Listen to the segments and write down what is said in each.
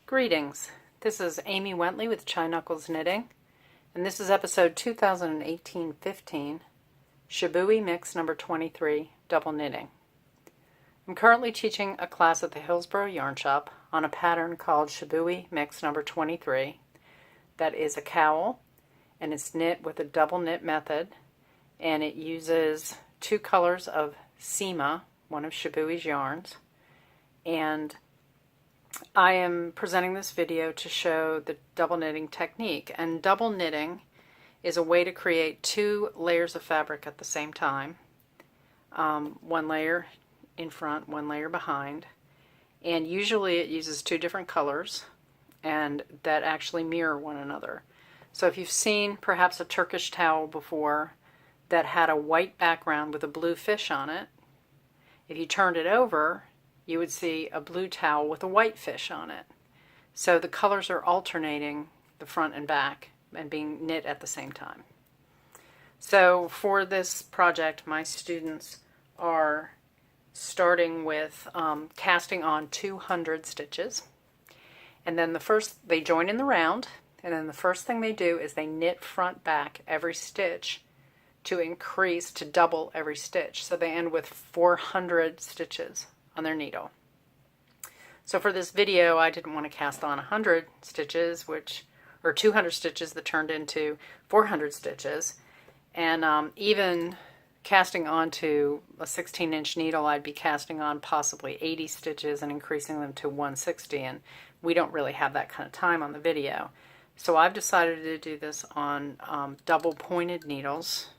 Greetings. This is Amy Wentley with Chai Knuckles Knitting, and this is episode 2018-15, Shibui Mix number 23, Double Knitting. I'm currently teaching a class at the Hillsborough Yarn Shop on a pattern called Shibui Mix number 23. That is a cowl, and it's knit with a double knit method, and it uses two colors of Sema, one of Shibui's yarns, and I am presenting this video to show the double knitting technique. And double knitting is a way to create two layers of fabric at the same time. One layer in front, one layer behind. And usually it uses two different colors and that actually mirror one another. So if you've seen perhaps a Turkish towel before that had a white background with a blue fish on it, if you turned it over, you would see a blue towel with a white fish on it. So the colors are alternating the front and back and being knit at the same time. So for this project, my students are starting with casting on 200 stitches. And then they join in the round, and then the first thing they do is they knit front back every stitch to double every stitch. So they end with 400 stitches on their needle. So for this video, I didn't want to cast on 100 stitches, or 200 stitches that turned into 400 stitches. And even casting onto a 16-inch needle, I'd be casting on possibly 80 stitches and increasing them to 160, and we don't really have that kind of time on the video. So I've decided to do this on double pointed needles,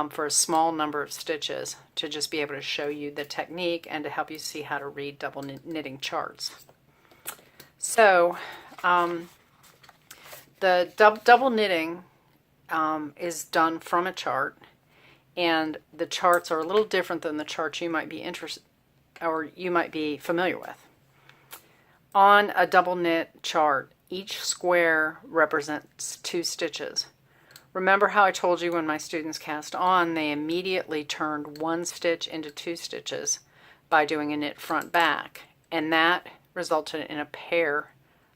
for a small number of stitches to just be able to show you the technique and to help you see how to read double knitting charts. So the double knitting is done from a chart, and the charts are a little different than the charts you might be interested or you might be familiar with. On a double knit chart, each square represents 2 stitches. Remember how I told you when my students cast on, they immediately turned 1 stitch into 2 stitches by doing a knit front back, and that resulted in a pair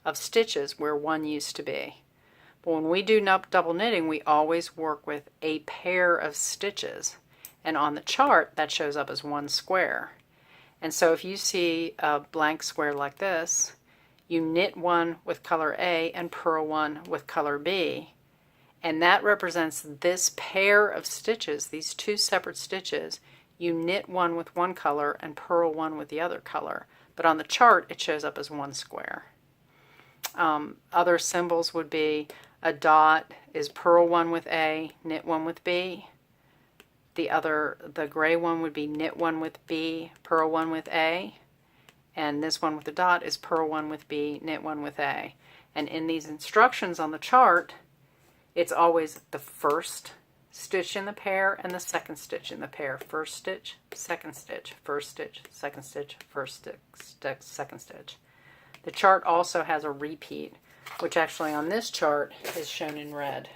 of stitches where one used to be. But when we do double knitting, we always work with a pair of stitches, and on the chart that shows up as 1 square. And so if you see a blank square like this, you knit one with color A and purl one with color B. And that represents this pair of stitches, these 2 separate stitches. You knit one with one color and purl one with the other color. But on the chart, it shows up as 1 square. Other symbols would be a dot is purl one with A, knit one with B. The gray one would be knit one with B, purl one with A. And this one with the dot is purl one with B, knit one with A. And in these instructions on the chart, it's always the first stitch in the pair and the second stitch in the pair. First stitch, second stitch, first stitch, second stitch, first stitch, second stitch. The chart also has a repeat, which actually on this chart is shown in red.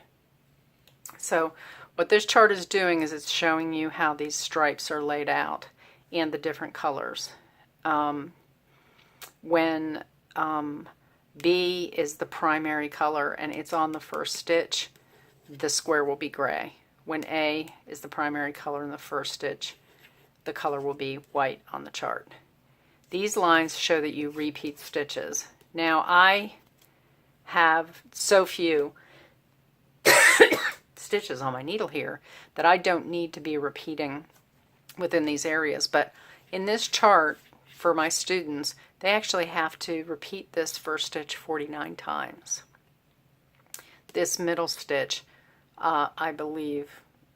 So what this chart is doing is it's showing you how these stripes are laid out and the different colors. When B is the primary color and it's on the first stitch, the square will be gray. When A is the primary color in the first stitch, the color will be white on the chart. These lines show that you repeat stitches. Now I have so few stitches on my needle here that I don't need to be repeating within these areas, but in this chart for my students, they actually have to repeat this first stitch 49 times. This middle stitch, I believe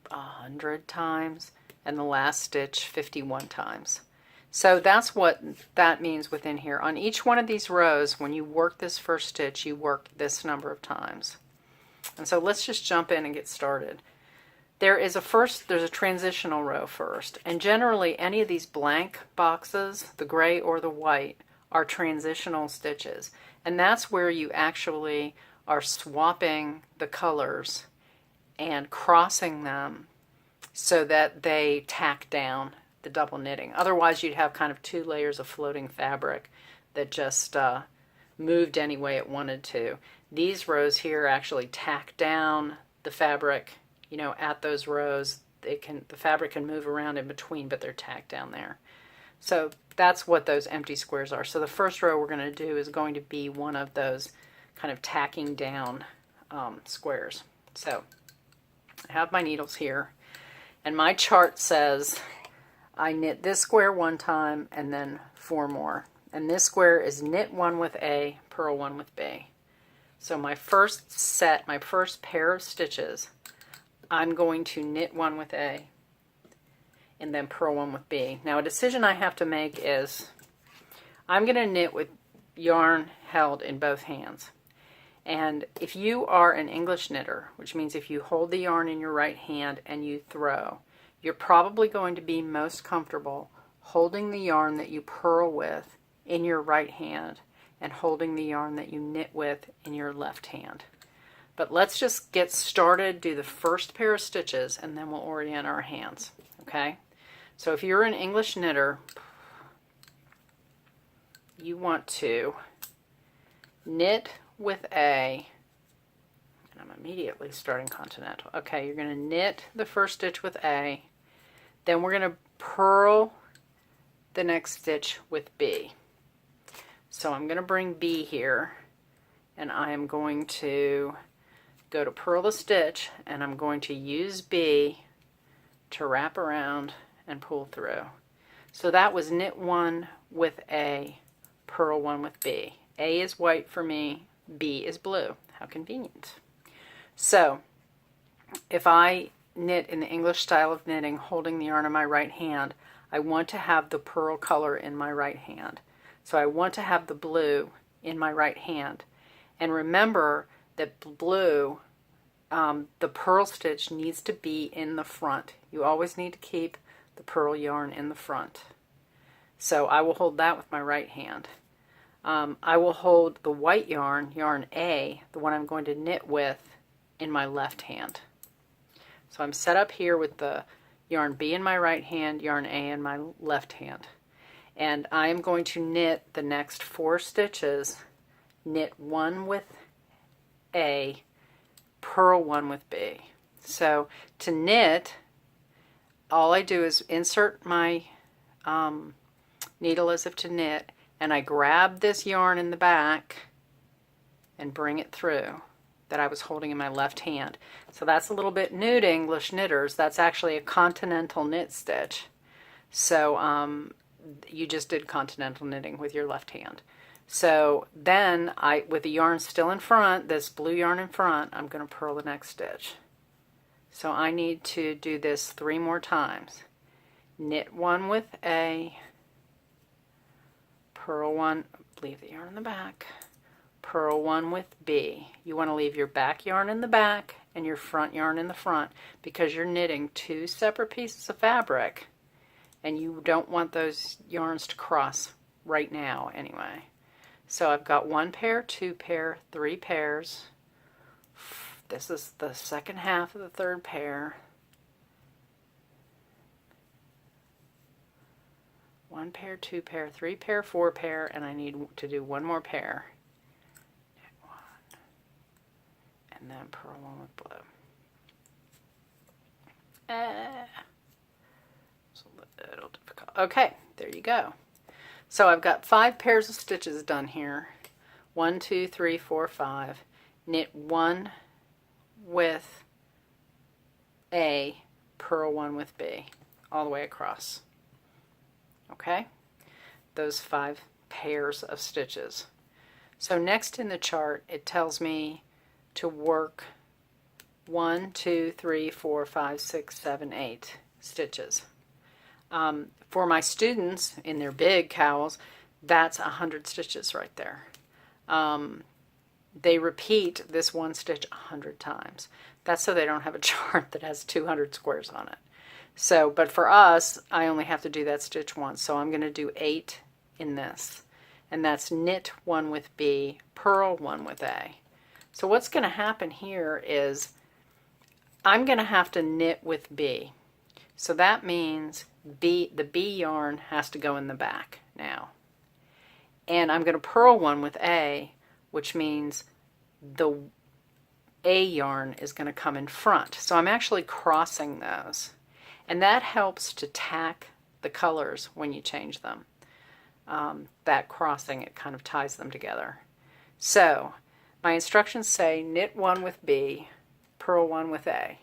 100 times, and the last stitch 51 times. So that's what that means within here. On each one of these rows, when you work this first stitch, you work this number of times. And so let's just jump in and get started. There's a transitional row first, and generally any of these blank boxes, the gray or the white, are transitional stitches, and that's where you actually are swapping the colors and crossing them so that they tack down the double knitting. Otherwise you'd have kind of 2 layers of floating fabric that just moved any way it wanted to. These rows here actually tack down the fabric, you know, at those rows. The fabric can move around in between, but they're tacked down there. So that's what those empty squares are. So the first row we're going to do is going to be one of those kind of tacking down squares. So I have my needles here, and my chart says I knit this square one time and then 4 more. And this square is knit 1 with A, purl 1 with B. So my first set, my first pair of stitches, I'm going to knit 1 with A and then purl 1 with B. Now a decision I have to make is I'm going to knit with yarn held in both hands. And if you are an English knitter, which means if you hold the yarn in your right hand and you throw, you're probably going to be most comfortable holding the yarn that you purl with in your right hand and holding the yarn that you knit with in your left hand. But let's just get started, do the first pair of stitches, and then we'll orient our hands, okay? So if you're an English knitter, you want to knit with A, and I'm immediately starting continental. Okay, you're going to knit the first stitch with A, then we're going to purl the next stitch with B. So I'm going to bring B here, and I am going to go to purl the stitch, and I'm going to use B to wrap around and pull through. So that was knit 1 with A, purl 1 with B. A is white for me, B is blue. How convenient. So if I knit in the English style of knitting, holding the yarn in my right hand, I want to have the purl color in my right hand. So I want to have the blue in my right hand. And remember that blue, the purl stitch needs to be in the front. You always need to keep the purl yarn in the front. So I will hold that with my right hand. I will hold the white yarn, yarn A, the one I'm going to knit with, in my left hand. So I'm set up here with the yarn B in my right hand, yarn A in my left hand. And I am going to knit the next 4 stitches, knit 1 with A, purl 1 with B. So to knit, all I do is insert my needle as if to knit, and I grab this yarn in the back and bring it through that I was holding in my left hand. So that's a little bit new to English knitters. That's actually a continental knit stitch. So you just did continental knitting with your left hand. So then with the yarn still in front, this blue yarn in front, I'm going to purl the next stitch. So I need to do this 3 more times. Knit 1 with A, purl 1, leave the yarn in the back, purl 1 with B. You want to leave your back yarn in the back and your front yarn in the front because you're knitting 2 separate pieces of fabric and you don't want those yarns to cross right now anyway. So I've got 1 pair, 2 pair, 3 pairs. This is the second half of the 3rd pair. 1 pair, 2 pair, 3 pair, 4 pair, and I need to do 1 more pair. Knit 1, and then purl 1 with blue. It's a little difficult. Okay, there you go. So I've got 5 pairs of stitches done here. 1, 2, 3, 4, 5. Knit 1 with A, purl 1 with B, all the way across. Okay, those 5 pairs of stitches. So next in the chart, it tells me to work 1, 2, 3, 4, 5, 6, 7, 8 stitches. For my students in their big cowls, that's 100 stitches right there. They repeat this 1 stitch 100 times. That's so they don't have a chart that has 200 squares on it. So, but for us, I only have to do that stitch once. So I'm going to do 8 in this. And that's knit 1 with B, purl 1 with A. So what's going to happen here is I'm going to have to knit with B. So that means the B yarn has to go in the back now. And I'm going to purl one with A, which means the A yarn is going to come in front. So I'm actually crossing those. And that helps to tack the colors when you change them. That crossing, it kind of ties them together. So my instructions say knit one with B, purl one with A.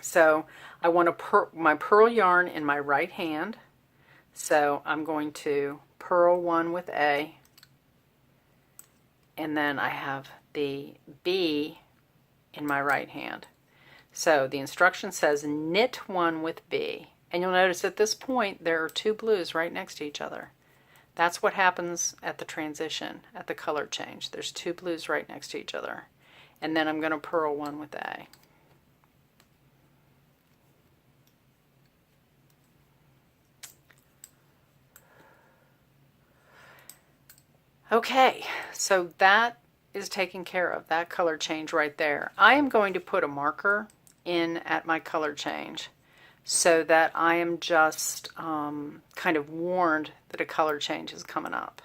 So I want my purl yarn in my right hand. So I'm going to purl one with A, and then I have the B in my right hand. So the instruction says knit one with B. And you'll notice at this point there are two blues right next to each other. That's what happens at the transition, at the color change. There's two blues right next to each other. And then I'm going to purl one with A. Okay, so that is taken care of, that color change right there. I am going to put a marker in at my color change so that I am just kind of warned that a color change is coming up.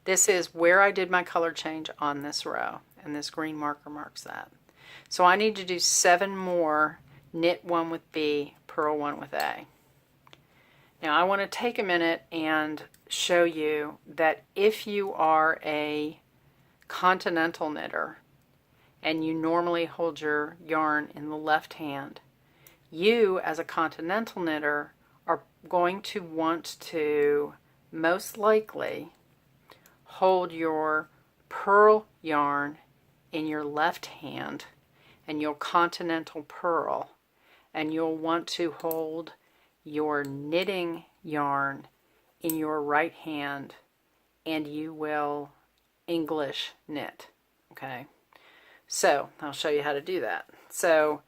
This is where I did my color change on this row, and this green marker marks that. So I need to do 7 more knit one with B, purl one with A. Now I want to take a minute and show you that if you are a continental knitter and you normally hold your yarn in the left hand, you as a continental knitter are going to want to most likely hold your purl yarn in your left hand, and you'll continental purl, and you'll want to hold your knitting yarn in your right hand, and you will English knit. Okay, so I'll show you how to do that. So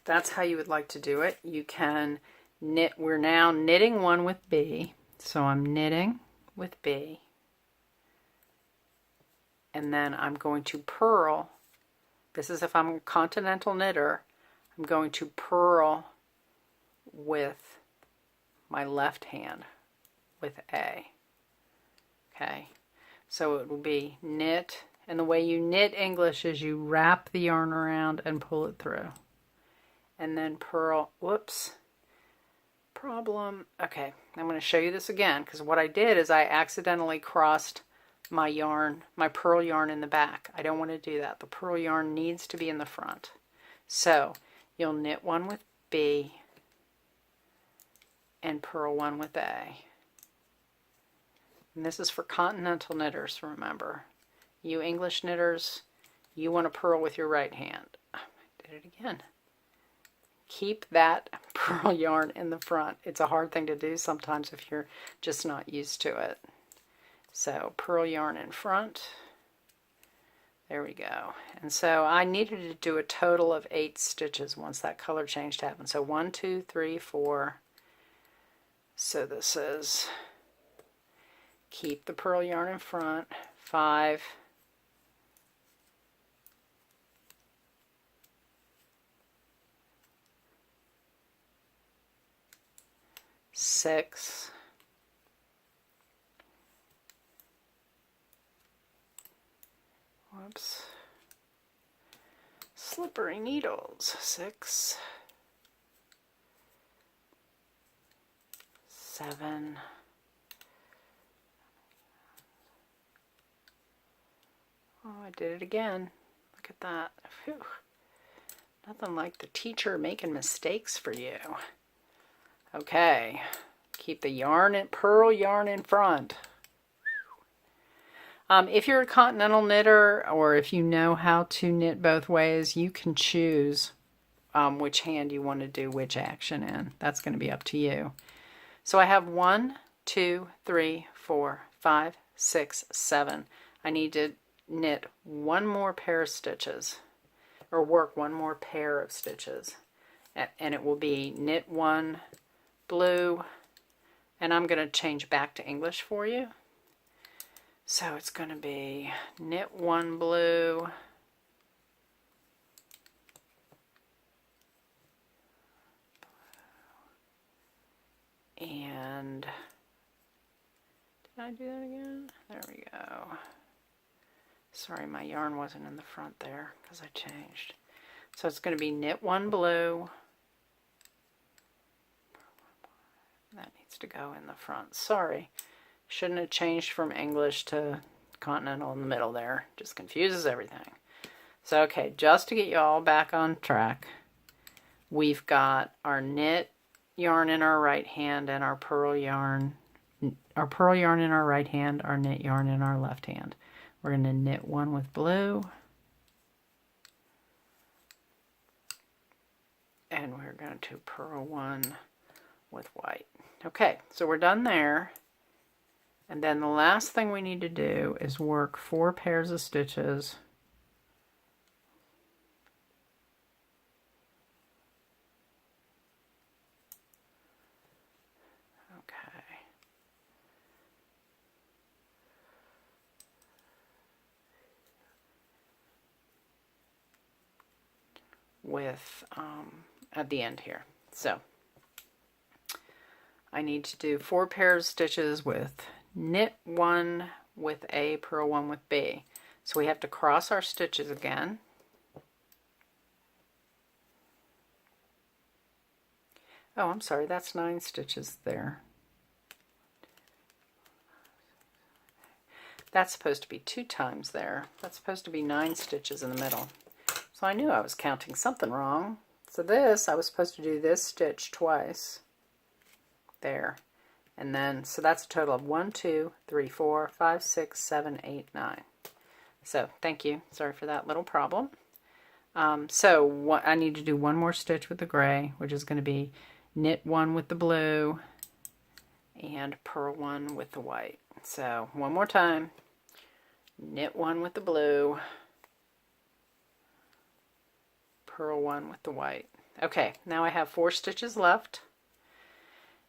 that's how you would like to do it. You can knit. We're now knitting one with B, so I'm knitting with B, and then I'm going to purl. This is if I'm a continental knitter. I'm going to purl with my left hand with A. Okay, so it will be knit, and the way you knit English is you wrap the yarn around and pull it through, and then purl. Whoops, problem. Okay, I'm going to show you this again, because what I did is I accidentally crossed my yarn, my purl yarn in the back. I don't want to do that. The purl yarn needs to be in the front. So you'll knit one with B and purl one with A. And this is for continental knitters, remember. You English knitters, you want to purl with your right hand. I did it again. Keep that purl yarn in the front. It's a hard thing to do sometimes if you're just not used to it. So purl yarn in front. There we go. And so I needed to do a total of 8 stitches once that color change happened. So 1, 2, 3, 4. So this is keep the purl yarn in front. 5. 6. Whoops. Slippery needles. 6. 7. Oh, I did it again. Look at that. Whew. Nothing like the teacher making mistakes for you. Okay. Keep the yarn and purl yarn in front. If you're a continental knitter, or if you know how to knit both ways, you can choose which hand you want to do which action in. That's going to be up to you. So I have 1, 2, 3, 4, 5, 6, 7. I need to knit one more pair of stitches, or work one more pair of stitches, and it will be knit 1 blue, and I'm going to change back to English for you. So it's going to be knit 1 blue, and Can I do that again? There we go. Sorry, my yarn wasn't in the front there because I changed. So it's going to be knit 1 blue. That needs to go in the front. Sorry. Shouldn't have changed from English to continental in the middle there. Just confuses everything. So, okay, just to get you all back on track, we've got our knit yarn in our right hand and our pearl yarn in our right hand, our knit yarn in our left hand. We're going to knit 1 with blue, and we're going to purl 1 with white. Okay, so we're done there. And then the last thing we need to do is work 4 pairs of stitches with at the end here. So I need to do 4 pairs of stitches with knit 1 with A, purl 1 with B. So we have to cross our stitches again. Oh, I'm sorry, that's 9 stitches there. That's supposed to be 2 times there. That's supposed to be 9 stitches in the middle. So I knew I was counting something wrong. So this, I was supposed to do this stitch twice. There. And then, so that's a total of 1, 2, 3, 4, 5, 6, 7, 8, 9. So thank you. Sorry for that little problem. I need to do 1 more stitch with the gray, which is going to be knit 1 with the blue and purl 1 with the white. So one more time. Knit 1 with the blue, purl 1 with the white. Okay, now I have 4 stitches left,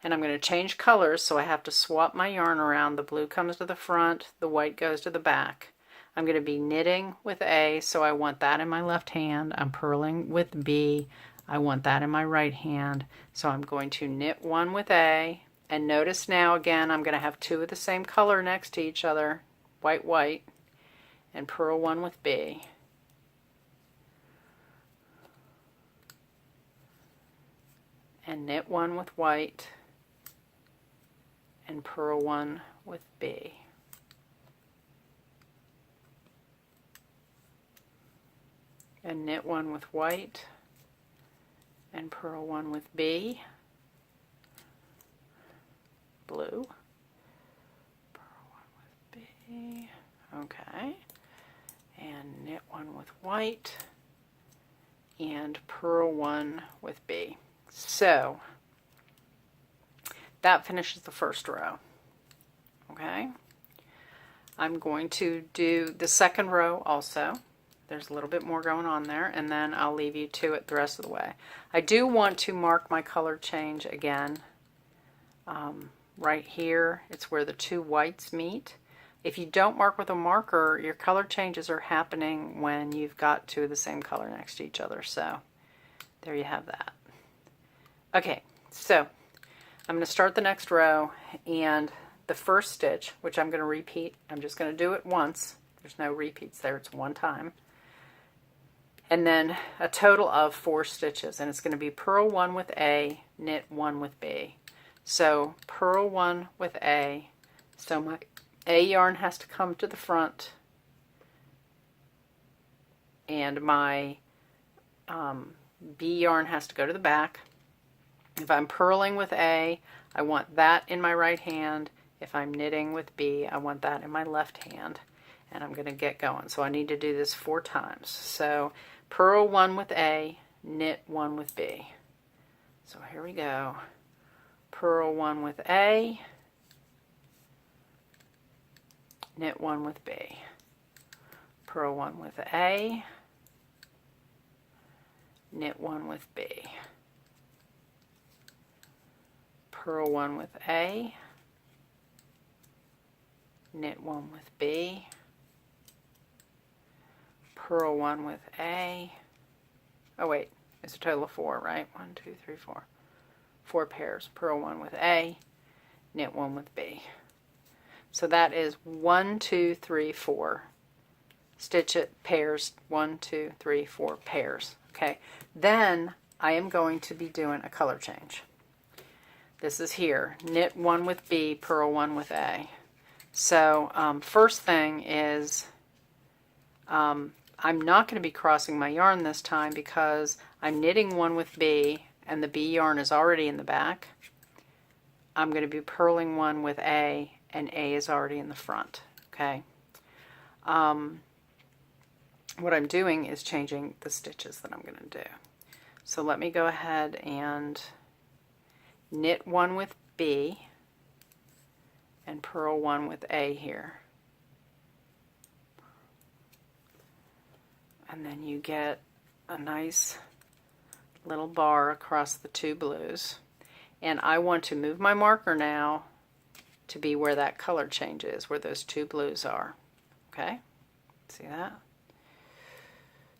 and I'm going to change colors, so I have to swap my yarn around. The blue comes to the front, the white goes to the back. I'm going to be knitting with A, so I want that in my left hand. I'm purling with B, I want that in my right hand. So I'm going to knit 1 with A, and notice now again I'm going to have 2 of the same color next to each other, white, white, and purl 1 with B. And knit 1 with white and purl 1 with B. And knit 1 with white and purl 1 with B. Blue. Purl 1 with B. Okay. And knit 1 with white and purl 1 with B. So that finishes the first row. Okay, I'm going to do the second row also. There's a little bit more going on there, and then I'll leave you to it the rest of the way. I do want to mark my color change again. Right here, it's where the 2 whites meet. If you don't mark with a marker, your color changes are happening when you've got 2 of the same color next to each other. So there you have that. Okay, so I'm going to start the next row, and the first stitch, which I'm going to repeat, I'm just going to do it once. There's no repeats there, it's one time. And then a total of 4 stitches, and it's going to be purl 1 with A, knit 1 with B. So purl 1 with A, so my A yarn has to come to the front, and my B yarn has to go to the back. If I'm purling with A, I want that in my right hand. If I'm knitting with B, I want that in my left hand. And I'm going to get going. So I need to do this 4 times. So purl 1 with A, knit 1 with B. So here we go. Purl 1 with A, knit 1 with B. Purl 1 with A, knit 1 with B. Purl 1 with A, knit 1 with B, purl 1 with A. Oh wait, it's a total of 4, right? 1, 2, 3, 4. 4 pairs. Purl 1 with A, knit 1 with B. So that is 1, 2, 3, 4. Stitch it pairs, 1, 2, 3, 4 pairs. Okay, then I am going to be doing a color change. This is here, knit 1 with B, purl 1 with A. So first thing is I'm not going to be crossing my yarn this time because I'm knitting 1 with B and the B yarn is already in the back. I'm going to be purling 1 with A and A is already in the front. Okay. What I'm doing is changing the stitches that I'm going to do. So let me go ahead and knit 1 with B and purl 1 with A here. And then you get a nice little bar across the 2 blues. And I want to move my marker now to be where that color change is, where those 2 blues are. Okay? See that?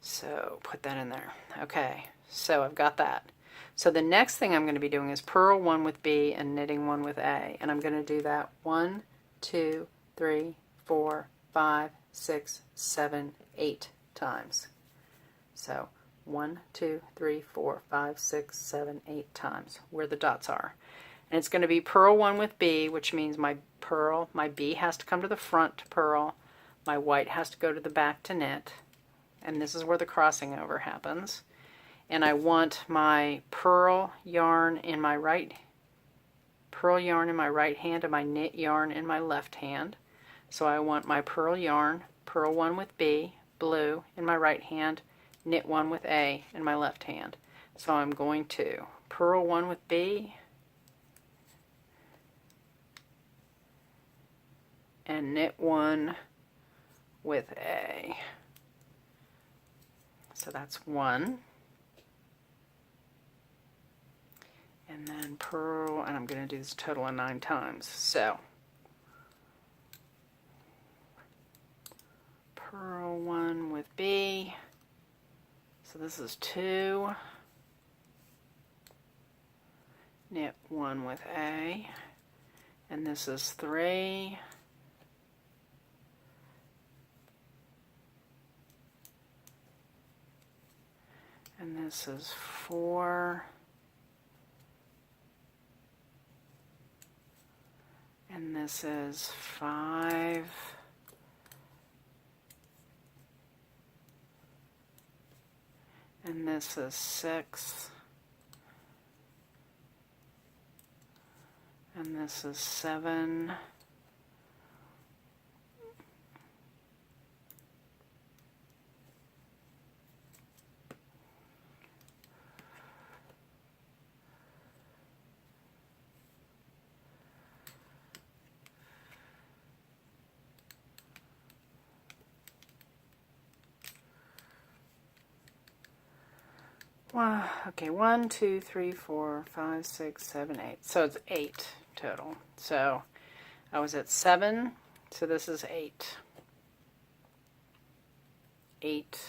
So put that in there. Okay, so I've got that. So the next thing I'm going to be doing is purl 1 with B and knitting 1 with A. And I'm going to do that 1, 2, 3, 4, 5, 6, 7, 8 times. So 1, 2, 3, 4, 5, 6, 7, 8 times where the dots are. And it's going to be purl 1 with B, which means my B has to come to the front to purl, my white has to go to the back to knit, and this is where the crossing over happens. And I want my purl yarn in my right hand and my knit yarn in my left hand. So I want my purl yarn, purl 1 with B, blue, in my right hand, knit 1 with A in my left hand. So I'm going to purl 1 with B and knit 1 with A. So that's 1. And then purl, and I'm going to do this total of 9 times. So purl 1 with B. So this is 2. Knit 1 with A. And this is 3. And this is 4. And this is 5. And this is 6. And this is 7. Wow, okay, 1, 2, 3, 4, 5, 6, 7, 8. So it's 8 total. So I was at 7, so this is 8. 8.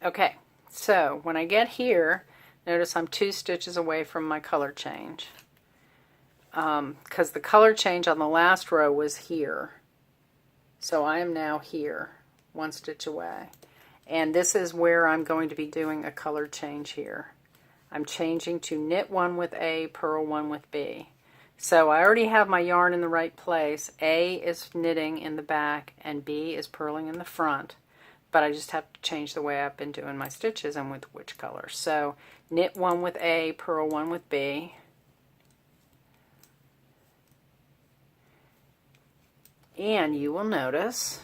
Okay, so when I get here, notice I'm 2 stitches away from my color change. Because the color change on the last row was here. So I am now here, 1 stitch away. And this is where I'm going to be doing a color change here. I'm changing to knit 1 with A, purl 1 with B. So I already have my yarn in the right place. A is knitting in the back and B is purling in the front. But I just have to change the way I've been doing my stitches and with which color. So knit 1 with A, purl 1 with B. And you will notice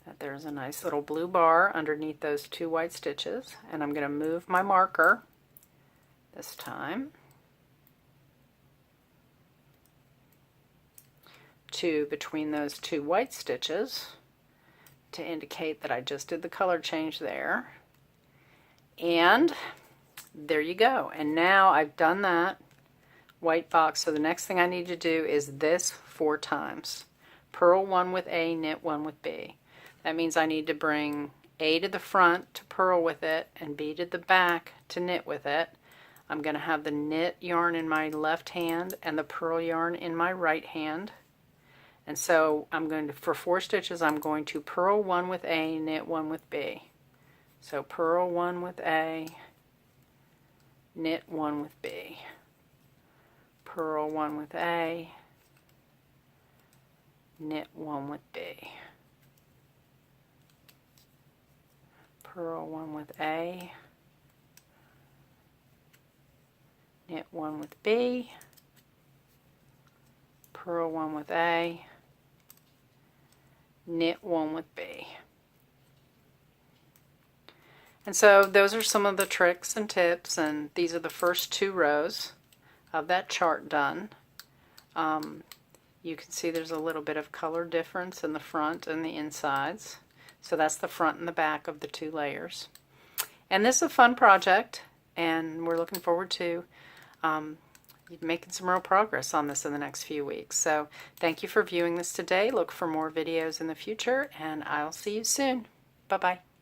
that there's a nice little blue bar underneath those 2 white stitches, and I'm going to move my marker this time to between those 2 white stitches to indicate that I just did the color change there. And there you go. And now I've done that white box, so the next thing I need to do is this 4 times. Purl 1 with A, knit 1 with B. That means I need to bring A to the front to purl with it and B to the back to knit with it. I'm going to have the knit yarn in my left hand and the purl yarn in my right hand. And so I'm going to, for 4 stitches, I'm going to purl 1 with A, knit 1 with B. So purl 1 with A, knit 1 with B. Purl 1 with A, knit 1 with B. Purl 1 with A, knit 1 with B, purl 1 with A, knit 1 with B. And so those are some of the tricks and tips, and these are the first 2 rows of that chart done. You can see there's a little bit of color difference in the front and the insides. So that's the front and the back of the 2 layers. And this is a fun project, and we're looking forward to making some real progress on this in the next few weeks. So thank you for viewing this today. Look for more videos in the future, and I'll see you soon. Bye-bye.